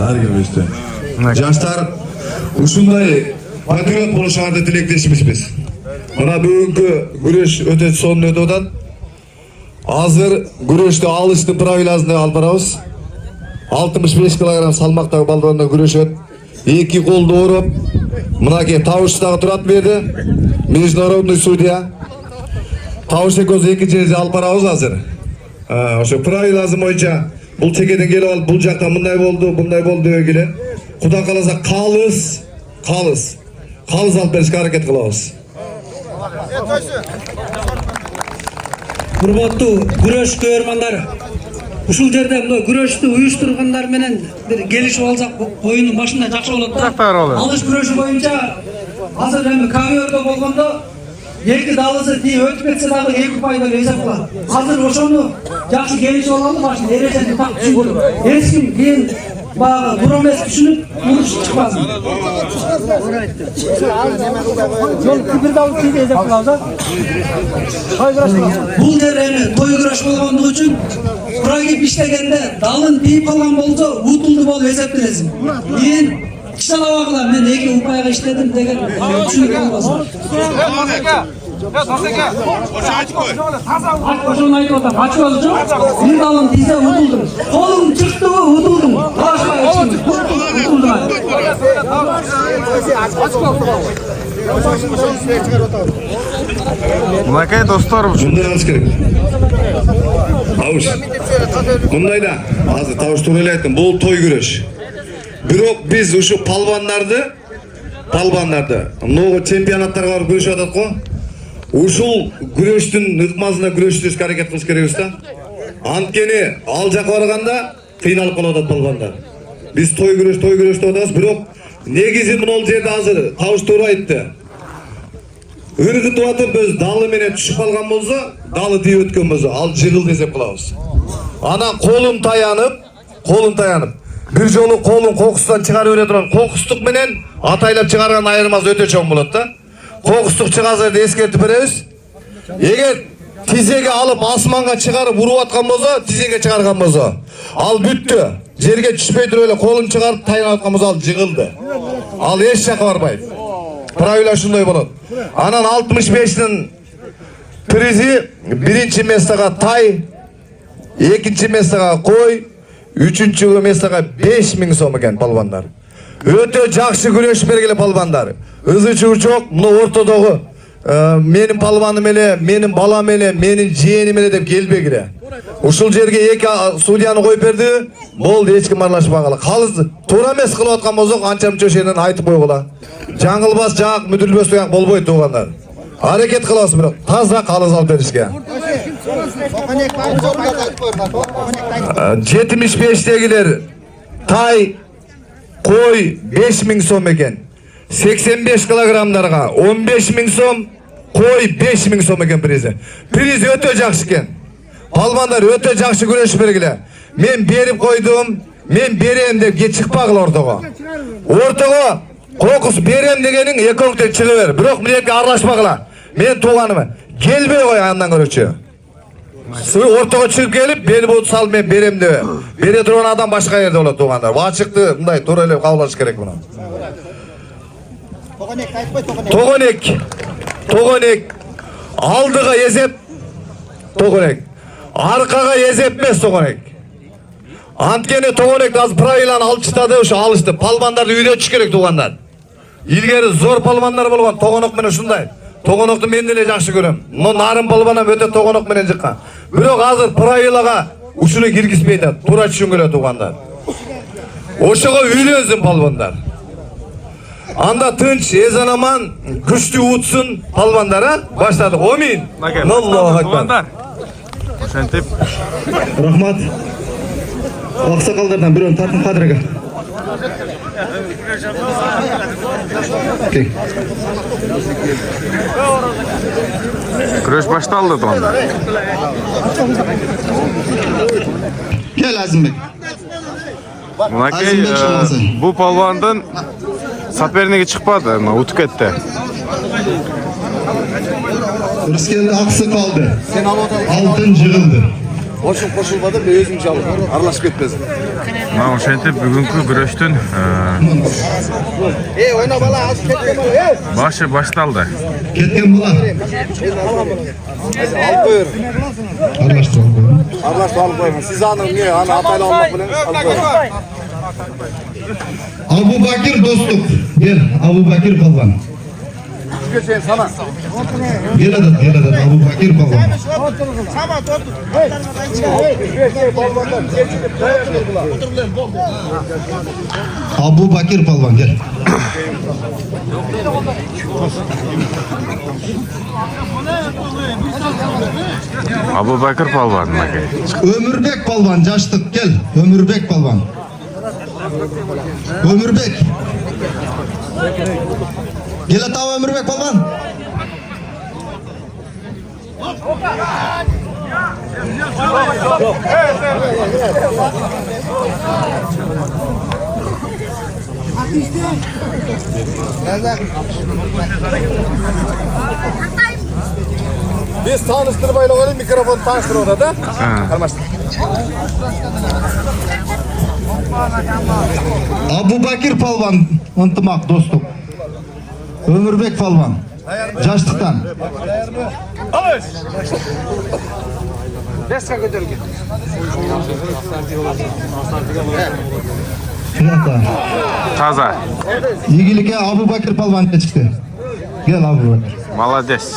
Her gibi işte. Жаштар ушундай патриот болушуңарды тилектешпиз биз. Мына бүгүнкү күрөш өтө сонун өтүп атат. Азыр күрөштү алыштын правиласын алып барабыз. 65 кг салмактагы балбандар күрөшөт. Эки колду ороп, мынакей Табыштагы турат берди. Международный судья. Табыш экөөбүз эки жерде алып барабыз азыр. Ошо правиласы боюнча бул чекеден келип алып, бул жакта мындай болду дегенге Кудай кааласа калыс алып беришке аракет кылабыз. Урматтуу күрөш көрөрмандары, ушул жерде мына күрөштү уюштургандар менен бир келишип алсак оюндун башында жакшы болот да. Алыш күрөшү боюнча азыр эми ковёрдо болгондо эки далысы тие өтүп кетсе дагы 2 пайда эсеп кылат. Азыр ошону жакшы келишип алалы башында эрежени так түшүндүрүп. Эч ким кийин багы туура эмес түшүнүп уруш чыкпасын. Жол бир далы тие эсеп кылабыз. Бул жер эми той күрөш болгондугу үчүн прогиб иштегенде далын тийип калган болсо утулду болуп эсептелесиң. Кийин Кишалабагыла мен 2 упайга иштедим деген түшүнүк болбосун. Ошону айтып атам, ачып алчу. Бир далын тийсе утулдум. Колуң чыктыбы утулдум. Талашпай эч ким. Мынакей достор, Мындай алыш керек. Табыш. Мындай да, азыр Табыш туура эле айттым, бул той күрөш. Бирок биз ушу палбандарды, много чемпионаттарга барып күрөшүп атат го. Ушул күрөштүн ыкмасына күрөштүрүшкө аракет кылыш керекпиз да. Анткени ал жака барганда кыйналып калып атат палбандар. Биз той күрөш деп атабыз, бирок негизи мына жерде азыр Табыш туура айтты. Ыргытып атып өз далы менен түшүп калган болсо, далы тийип өткөн болсо, ал жыгылды эсеп кылабыз. Анан колун таянып бир жолу колун кокустан чыгарып бере турган кокустук менен атайлап чыгарган айырмасы өтө чоң болот да. Кокустук чыгазыр деп эскертип беребиз. Эгер тизеге алып асманга чыгарып уруп аткан болсо, тизеге чыгарган болсо, ал бүттү. Жерге түшпөй туруп эле колун чыгарып таянып аткан болсо, ал жыгылды. Ал эч жака барбайт. Правила ушундай болот. Анан 65-тин призи биринчи местага тай, экинчи местага кой, үчүнчү местага 5000 сом экен палбандар. Өтө жакшы күрөш бергиле палбандар. Ызы чурчок, мына ортодогу менин палбаным эле, менин балам эле, менин жээним эле деп келбегиле. Ушул жерге эки судьяны коюп берди, болду, эч ким аралашпагыла. Калыс туура эмес кылып аткан болсок, анча мынча жерден айтып койгула. Жаңылбас жак, мүдүрбөс жак болбойт туугандар. Аракет кылабыз бирок таза калыс алып беришке. 75-тегилер тай, кой 5000 сом экен. 85 килограммдарга 15000 сом, кой 5000 сом экен призи. Приз өтө жакшы экен. Палбандар өтө жакшы күрөш бергиле. Мен берип койдум, мен берем деп кет чыкпагыла ортого. Ортого кокус берем дегениң экөөңдөн чыгып бер. Бирок мынеке аралашпагыла. Мен тууганым. Келбей кой андан көрөчү. Ортого чыгып келип, бел болуп салып мен берем деп. Бере турган адам башка жерде болот туугандар. Ачыкты мындай туура эле кабыл керек муну. Тогонек. Алдыга эзеп тогонек. Аркага эзеп эмес тогонек. Анткени тогонек азыр правиланы алып чыктады, ошо алышты. Палбандарды үйрөтүш керек туугандар. Илгери зор палбандар болгон, тогонок менен ушундай. Тогонокты мен деле жакшы көрөм. Мына нарын палбанам өтө тогонок менен жыккан. Бирок азыр правилага ушуну киргизбей атат. Туура түшүнгүлө туугандар. Ошого үйлөнсүн палбандар. Анда тынч, эзан аман, күчтүү утсун палбандар, баштадык. Амин. Аллаху акбар. Ошентип. Рахмат. Аксакалдардан бирөөнү тартып кадырга. Күрөш башталды туугандар. Кел Азимбек. Мынакей бул палвандын соперниги чыкпады, утуп кетти. Рыскелди аксы калды. Алтын жыгылды. Ошун кошулбады, мен өзүм жалып аралашып кетпесин. Мына ошентип бүгүнкү күрөштүн башы башталды. Ketken bola. Arlaştı alıp koyma. Siz anın niye? Ana atayla olmak bilen alıp koyma. Abu Bakir dostluk. Gel Abu Bakir Palvan. Geçeyim sana. Gel adet Abu Bakir Palvan. Abu Bakir Palvan gel. Abu Bakır Palvan maki. Ömürbek Palvan caştık gel. Ömürbek Palvan. Ömürbek. Gel ata Ömürbek Palvan. Biz tanıştırmayla olayım mikrofon tanıştır orada. Karmaştır. Abu Bakir Palvan ıntımak dostluk. Ömürbek Palvan. Caştıktan. Fiyata. Taza. İlgilike Abu Bakir Palvan çıktı. Gel Abu Bakir. Malades.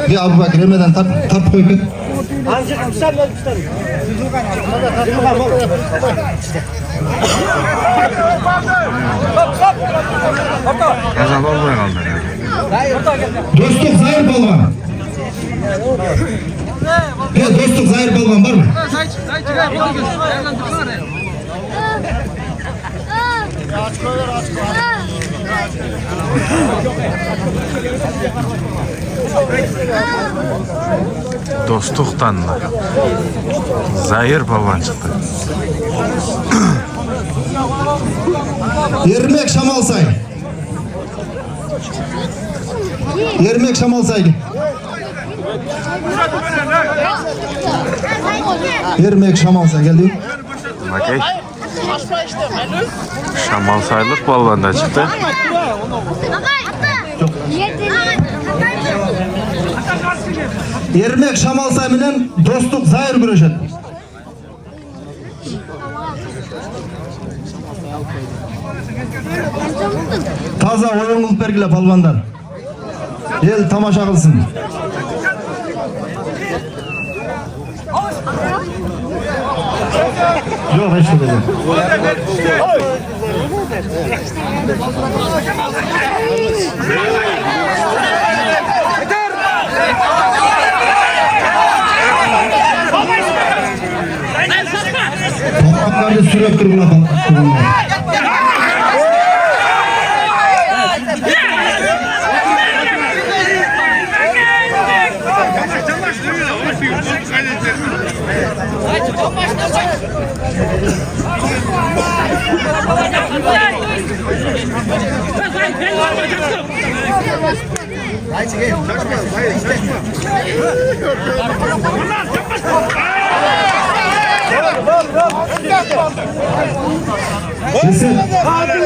Gel Abu Bakir hemen tart koy. Taza bolboy kaldı. Dostluk Zahir Palvan. Gel dostluk Zahir Palvan var mı? Dostluktan mı? Zahir Palvan çıktı. Yermek Şamalsay. Yermek Şamalsay. Yermek Şamalsay geldi. Okey. Şamal sayılık Palvan'da çıktı. Yermek Şamalsay bilen dostluk Zahir güreşet. Taza oyun kılıp bergile palvandan. El tamaşa kılsın. Yok hiç de değil. Topraklarda sürekli buna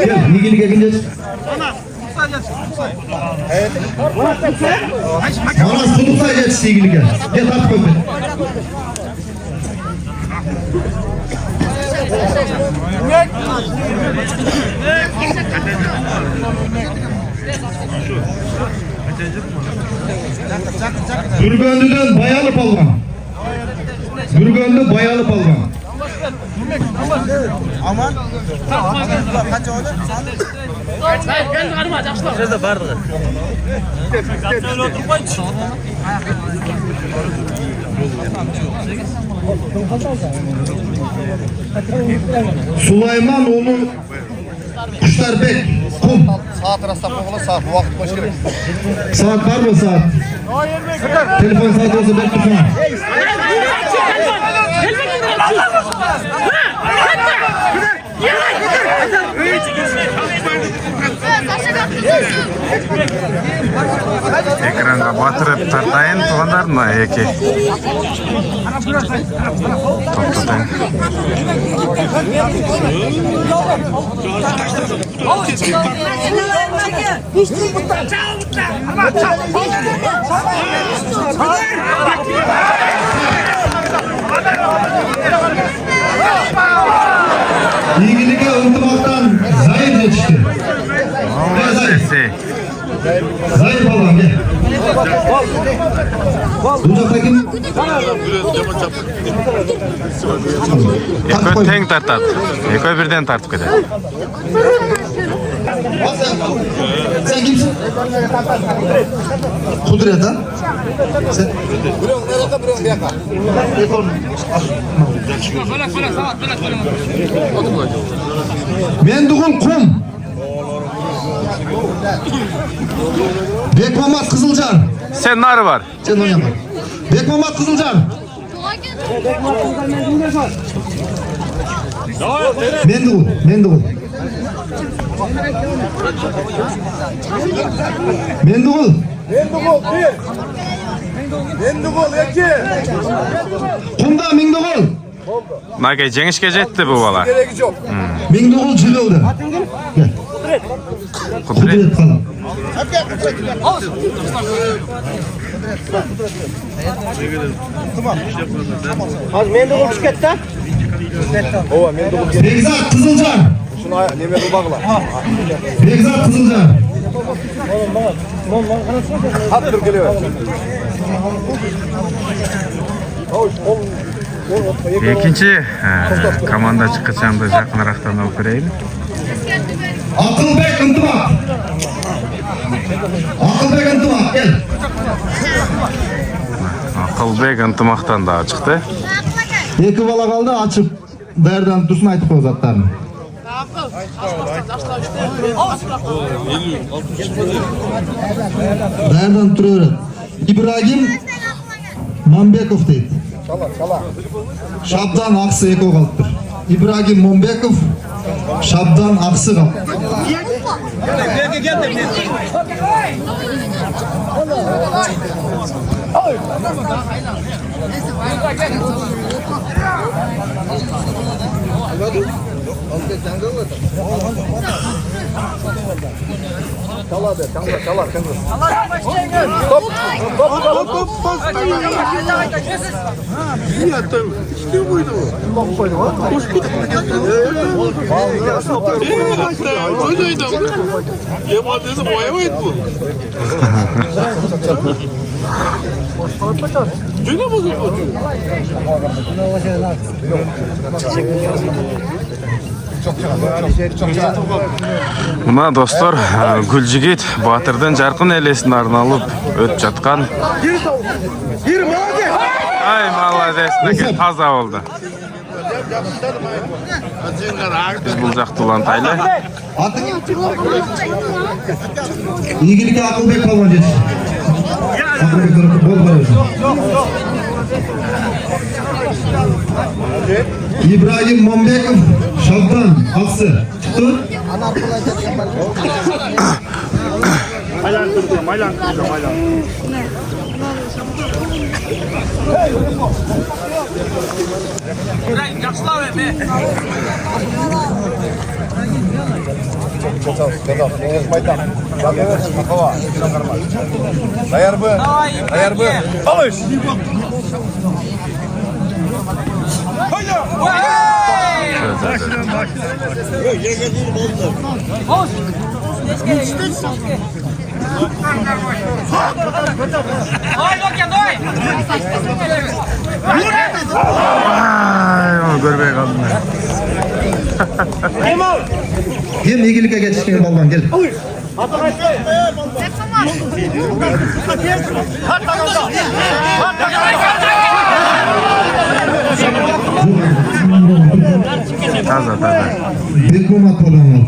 gel, ilgili gelince. Manas Kuluksay yetişti ilgili gel. Gel at koy. Gürgöndü'den Bayalı Palvan. Gürgöndü Bayalı Palvan. Aman. Kaç oldu? Ben karma açtılar. Nerede vardı? Sulaymanoğlu Kuşlarbek Kum. Saat rastaf oğlu saat. Bu vakit boş gerek. Saat var mı saat? Telefon saati olsa ben tutmam. Ekranda batırıp tartayın tuğanların мына эки топто тең. Игілікке ынтымақтан Зайыр жетішті. Зайыр балған, кел. Бұл жақта кім? Экөө тең тартат. Экөө бирден тартып кетет. Sen kimsin? Kudret ha? Sen? Mendugul Kum. Bekmamat Kızılcan. Sen nары бар? Sen oynama. Bekmamat Kızılcan. Mendugul. Mendugul. Mendugul. Mendugul 2. Kumda Mendugul. Нагай жеңишке жетти бу бала. Gereği yok. Mendugul jığıldı. Gel. Кудурет. Kudret kalan. Az mendugul çıkart da. Ova mendugul. Bekzat Kızılcan. Şunu neme bağla. Bekzat Kızılcan. Attır geliyor. Экинчи команда чыккычамды жакыныраактан алып берейин. Akılbek Intımak. Akılbek Intımak gel. Акылбек ынтымактан дагы чыкты. Екі бала қалды açıp дәрден тұрсын айтып қой заттарын. Дәрден тұра береді. Ибрагим Мамбеков дейді. Шабдан ақсы екі қалып тұр. Ибрагим Мамбеков Шабдан ақсы қалып. Мына достор, Гүлжигит Батырдын жаркын элесине арналып өтүп жаткан. Ай, молодец, неге таза болду. Биз бул жакты улантайлы. İlgili Akılbek Palvan жетиш. Akılbek bol barıyorsun. İbrahim Mambekov Şabdan Aksı çıktı. Dayar bu. Dayar bu. Alış. Ay, görбөй калдым. Gel ilgilik'e geçişken balvan gel. Таза, таза. Bekmamat balvan var.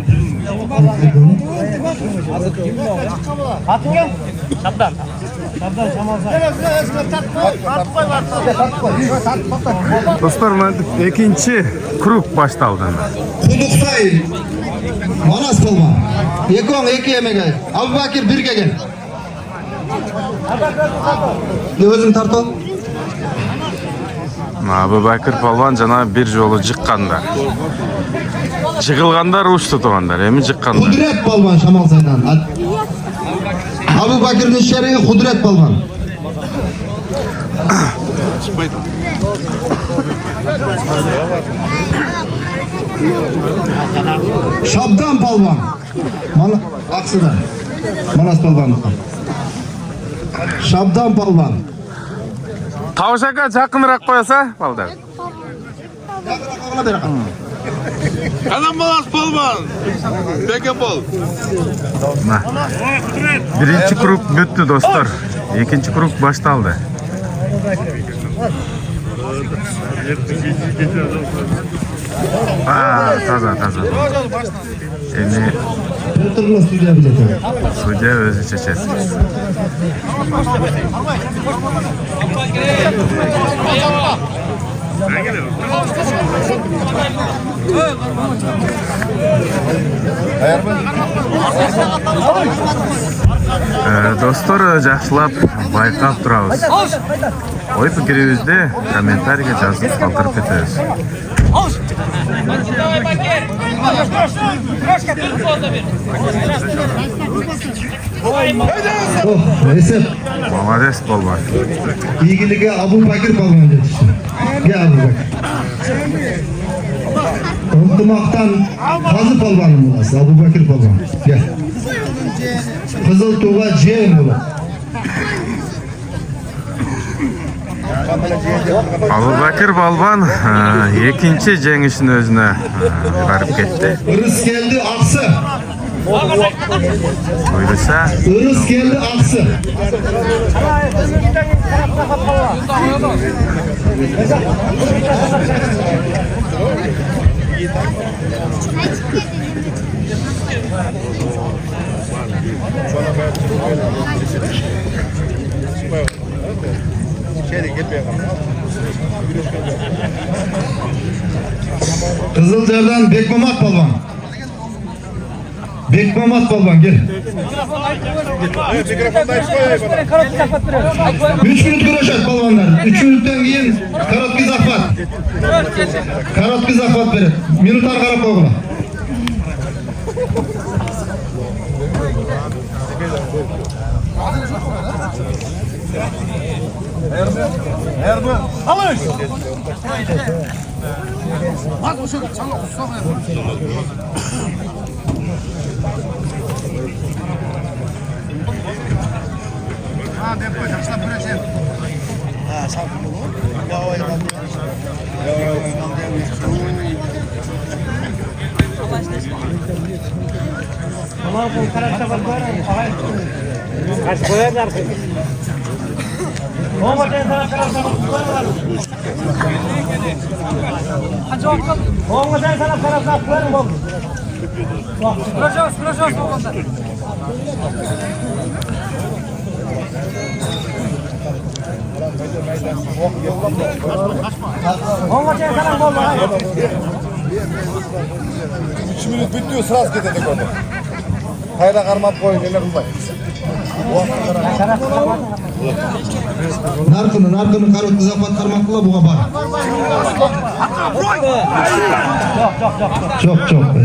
Достор, экинчи круг башталды. Kuduksay Manas balvan. Ekon iki yemeğe. Abubakir bir gel. Özün tartı. Abu Bakır Palvan jana bir jolu jıkkanдар. Jıkılganдар uç tutuganдар, emi jıkkanдар. Kudret Palvan Şamal Saydan. Abu Bakır'ın şerhi Kudret Palvan. Şabdan Palvan. Aksıda. Manas Palvan. Şabdan Palvan. Tavşaka жақынырақ қояса, балдар. Qanam bolas polvon. Beka pol. Birinchi kruг бүтті, достар. Екінші kruг башталды. Таза. Endi Oturma stüdyo bileti. sudya o'zi chechasi. Dostlar, жақсылап байқап тұрабыз. Ой пікіріңізді комментарийге жазып қалдырып кетіңіз. Esep. Молодец Palvan. İlgiliğe Abu Bakır Palvan yetişti. Gel Abu Bakır. Unutmaktan Fazı Palvan'ın olası Abu Bakır Palvan. Gel. Kızıl Tuğba Ceyhun olur. Abu Bakır Palvan ikinci jеңишин өзүнө барып кетти. Irıs geldi aksı. Buyursa Irıs geldi aksı. Kızılder'den Bekmamat Palvan. Bekmamat Palvan gel. 3 minut güreşet Palvanlar. 3 minuttan keyin Karatki Zafat. Karatki Zafat verin. Minutlar karap oğula. Alış. Üç minut bitiyor, sırası gidelim orada. Hayra karmat koyun, neler bulmayın. Narkını Karatki Zafat karmakla buğa var. Çok be.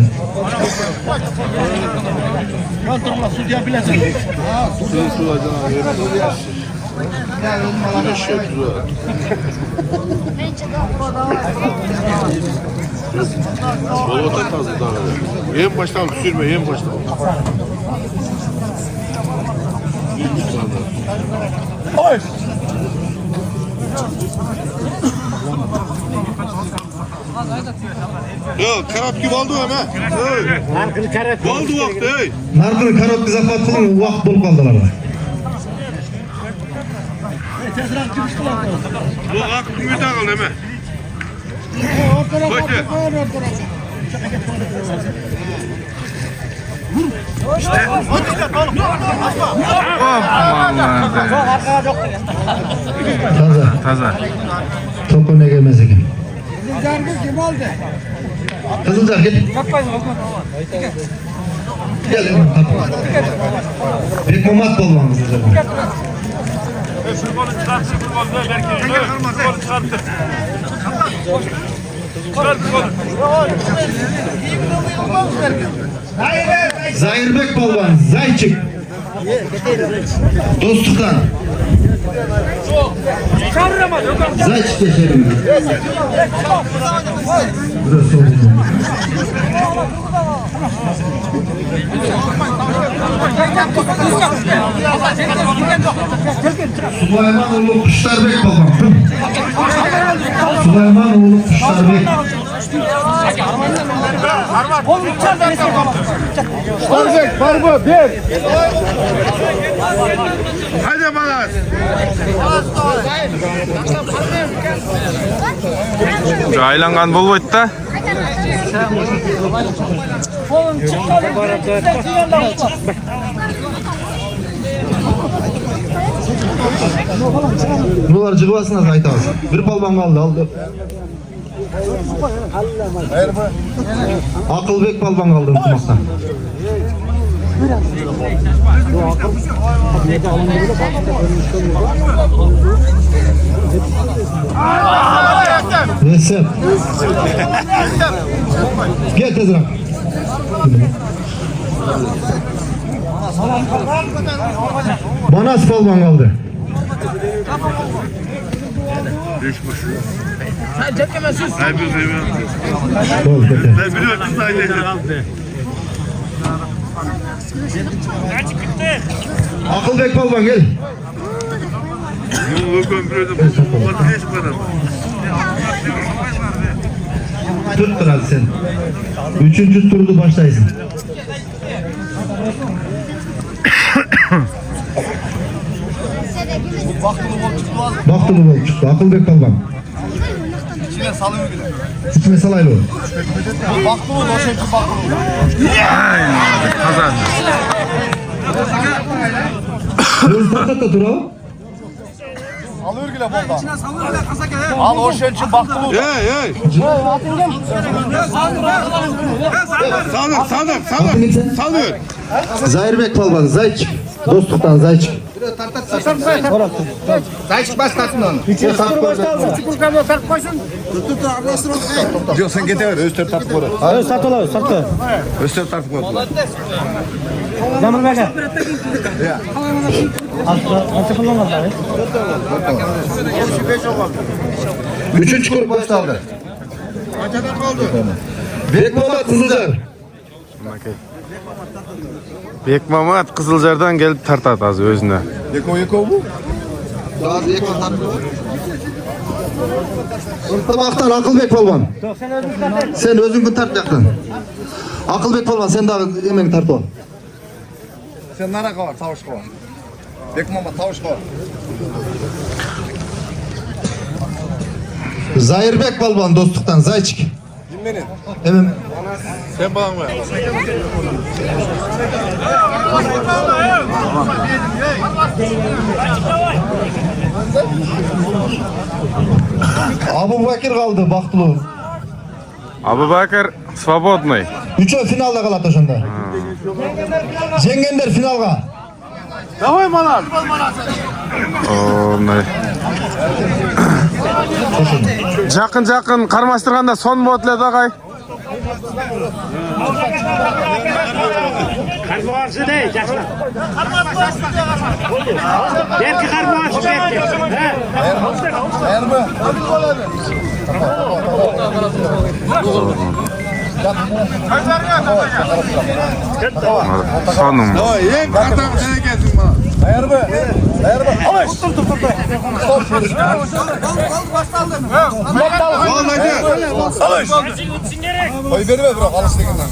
Bolota tarzı daha. En baştan sürme, en baştan. Hoş. Ya karat gibi oldu ama. Narkını karat. Oldu vakti ey. Narkını Karatki Zafat kılın vakt bol kaldılar. Bu ak kümürde kaldı hemen. Koştu. Taza. Topu ne gelmez ekim. Kızılcar gel. Gel. Bekmamat Palvan Kızılcar. Zairbek Balvan, Zayçık. Dostluktan. Zayçık geçelim. Burası oldu. Süleymanoğlu Kuşlarbek Balvan. Süleymanoğlu Kuşlarbek. Hadi bana. Aylangan bolboyt da. Bunlar cıgıvasına kayıt alsın. Bir palban kaldı aldı. Akılbek palban kaldı unutmaktan. Resep. Gel tezrak. Banas palban kaldı. Sen çekemezsin. Ben biliyorum. Ben biliyorum kız ailesi. Akılbek palban gel. Tut biraz sen. Üçüncü turda başlaysın. Baktulu bol çıktı. Akılbek palban. İçine salıyor bile. İçine salaylı ol. Baktı mı? Doşetçi baktı mı? Kazan. Göz takat da dur o. Alıyor bile bomba. İçine salıyor bile kasa gel. Al o şençi baktı mı? Hey. Salıyor. Zairbek palban. Zayçık. Dostluktan Zayçık. Zayçık baş kalsın onu. Diyorsun getir Öztürk tartık olur. Hayır sat ola sat. Öztürk tartık olur. Demir bege. Altı kullanmaz abi. Üçüncü grup başladı. Bekmamat Kızılcar. Bekmamat Kızılcar'dan gelip tartat az özüne. Yeko bu. Irtibaktan Akılbek palban. Sen özüngün tartacaksın. Akılbek palban sen daha hemen tart ol. Sen nara var, tavuş var. Bekmama tavuş var. Zairbek palban dostluktan Zayçık. Kim benim? Hemen. Sen bana mı? Abu Bakir kaldı Baktulu. Abubakir Svobodnoy. Üçü finalda kalat oşanda. Jengender finalga. Davay bana. Onday. Жақын қармастырғанда сон болады ағай. Karboğazı değil yaşlar. Belki karboğazı belki. Eğer mi? Sonum. Yem kartam sana gelsin bana. Eğer mi? Alış. Dur. Alış. Oy verme bırak alış deginden.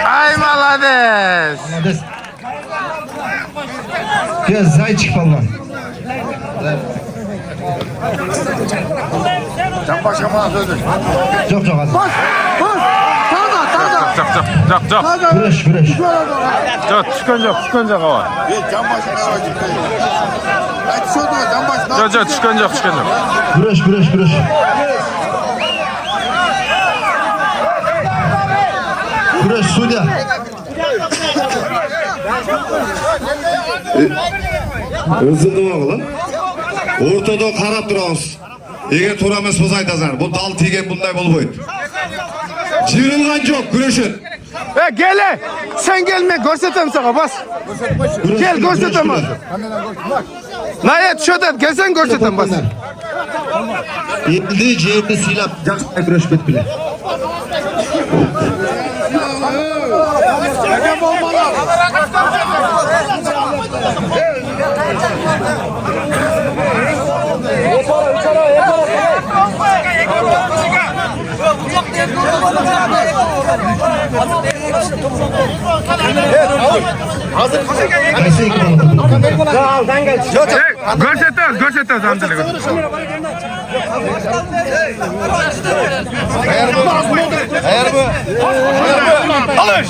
Ay malades. Gel Zayçık palban. Can başka bana söyle. Çok az. Cak. Güreş. Cak, çıkan cak hava. Can başına var. Hadi şu da can başına. Cak, çıkan cak. Güreş. Güreş Suudi. Özündim oğlum. Ortada karap duramiz. Eğer to'g'ri emas bo'lsa aytasizlar. Bu dal tegan bunday bo'lmaydi. Jirilgan jo'q, kurashing. Gel. Sen gelme, görsetem sana bas. Gel görsetem hadi. Nayet şöyle gelsen görsetem bas. Eldi жерді сыйлап жақсы күресіп кетпіле. Görsetem zandili. Alış.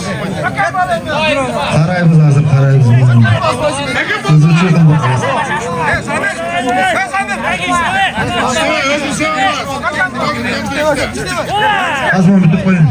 Қарайбыз азыр, қарайбыз. Үзілшетін боқыз. Азман бүтіп қойын.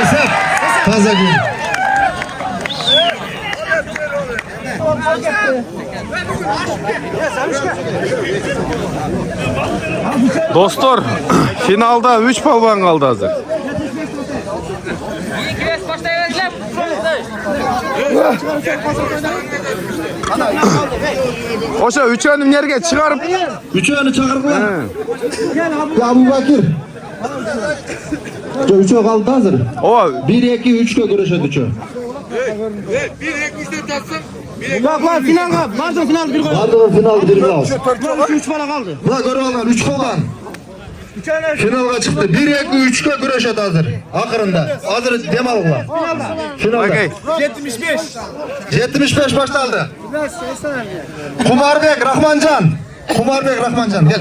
Esat, taza gül. Dostlar, finalda 3 palvan kaldı hazır. Oşa üçünü nereye çıkarıp? Üçünü çağırdılar. Abu Bakir. Üçü kaldı hazır. O 1-2-3'te görüşedi üçü. 1-2-3'te tatsın. Bak final kaldı. Vardı final bir gol. Vardı final bir gol. 3 bala kaldı. Buna göre olan 3 kalgan. Finalga çıktı. 1-2-3'te görüşedi hazır. Akırında. Hazır dem algılar. Finalda. Okey. 75 başlandı. Kumarbek Rahmancan. Gel.